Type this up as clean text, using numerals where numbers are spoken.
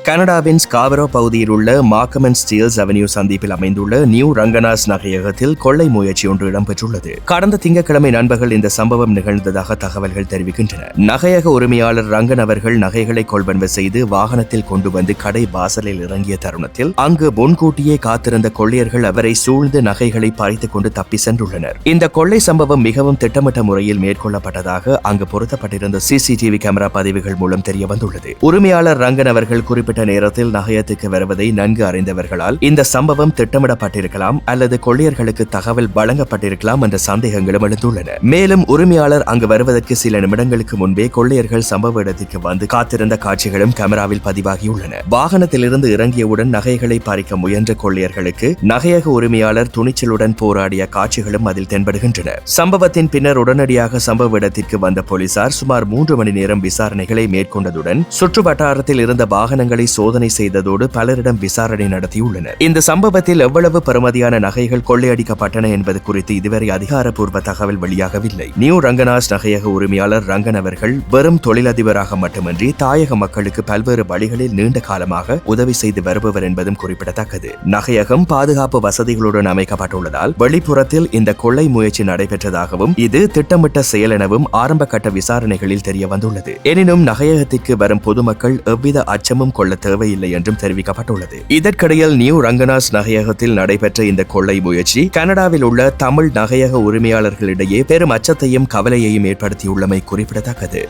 கனடாவின் ஸ்காபரோ பகுதியில் உள்ள மார்க்கம் அண்ட் ஸ்டீல்ஸ் அவென்யூ சந்திப்பில் அமைந்துள்ள நியூ ரங்கனாஸ் நகையகத்தில் கொள்ளை முயற்சி ஒன்று இடம்பெற்றுள்ளது. கடந்த திங்கட்கிழமை நண்பகல் இந்த சம்பவம் நிகழ்ந்ததாக தகவல்கள் தெரிவிக்கின்றன. நகையக உரிமையாளர் ரங்கன் அவர்கள் நகைகளை கொள்வனவு செய்து வாகனத்தில் கொண்டு வந்து கடை வாசலில் இறங்கிய தருணத்தில் அங்கு முன்கூட்டியே காத்திருந்த கொள்ளையர்கள் அவரை சூழ்ந்து நகைகளை பறித்துக் கொண்டு தப்பி சென்றுள்ளனர். இந்த கொள்ளை சம்பவம் மிகவும் திட்டமிட்ட முறையில் மேற்கொள்ளப்பட்டதாக அங்கு பொருத்தப்பட்டிருந்த சிசிடிவி கேமரா பதிவுகள் மூலம் தெரிய வந்துள்ளது. உரிமையாளர் ரங்கன் அவர்கள் குறிப்பிட்ட நேரத்தில் நகையத்துக்கு வருவதை நன்கு அறிந்தவர்களால் இந்த சம்பவம் திட்டமிடப்பட்டிருக்கலாம் அல்லது கொள்ளையர்களுக்கு தகவல் வழங்கப்பட்டிருக்கலாம் என்ற சந்தேகங்களும் எழுந்துள்ளன. மேலும் உரிமையாளர் அங்கு வருவதற்கு சில நிமிடங்களுக்கு முன்பே கொள்ளையர்கள் சம்பவ இடத்திற்கு வந்து காத்திருந்த காட்சிகளும் கேமராவில் பதிவாகியுள்ளன. வாகனத்திலிருந்து இறங்கியவுடன் நகைகளை பறிக்க முயன்ற கொள்ளையர்களுக்கு நகையக உரிமையாளர் துணிச்சலுடன் போராடிய காட்சிகளும் அதில் தென்படுகின்றன. சம்பவத்தின் பின்னர் உடனடியாக சம்பவ இடத்திற்கு வந்த போலீசார் சுமார் 3 மணி நேரம் விசாரணைகளை மேற்கொண்டதுடன் சுற்று வட்டாரத்தில் இருந்த வாகனங்களை சோதனை செய்ததோடு பலரிடம் விசாரணை நடத்தியுள்ளனர். இந்த சம்பவத்தில் எவ்வளவு பெறுமதியான நகைகள் கொள்ளையடிக்கப்பட்டன என்பது குறித்து இதுவரை அதிகாரப்பூர்வ தகவல் வெளியாகவில்லை. நியூ ரங்கனாஸ் நகையக உரிமையாளர் ரங்கன் அவர்கள் வெறும் தொழிலதிபராக மட்டுமின்றி தாயக மக்களுக்கு பல்வேறு வழிகளில் நீண்ட காலமாக உதவி செய்து வருபவர் என்பதும் குறிப்பிடத்தக்கது. நகையகம் பாதுகாப்பு வசதிகளுடன் அமைக்கப்பட்டுள்ளதால் வெளிப்புறத்தில் இந்த கொள்ளை முயற்சி நடைபெற்றதாகவும் இது திட்டமிட்ட செயல் எனவும் ஆரம்ப கட்ட விசாரணைகளில் தெரிய வந்துள்ளது. எனினும் நகையகத்திற்கு வரும் பொதுமக்கள் எவ்வித அச்சமும் கொள்ள தேவையில்லை என்றும் தெரிவிக்கப்பட்டுள்ளது. இதற்கிடையில் நியூ ரங்கனாஸ் நகையகத்தில் நடைபெற்ற இந்த கொள்ளை முயற்சி கனடாவில் உள்ள தமிழ் நகையக உரிமையாளர்களிடையே பெரும் அச்சத்தையும் கவலையையும் ஏற்படுத்தியுள்ளமை குறிப்பிடத்தக்கது.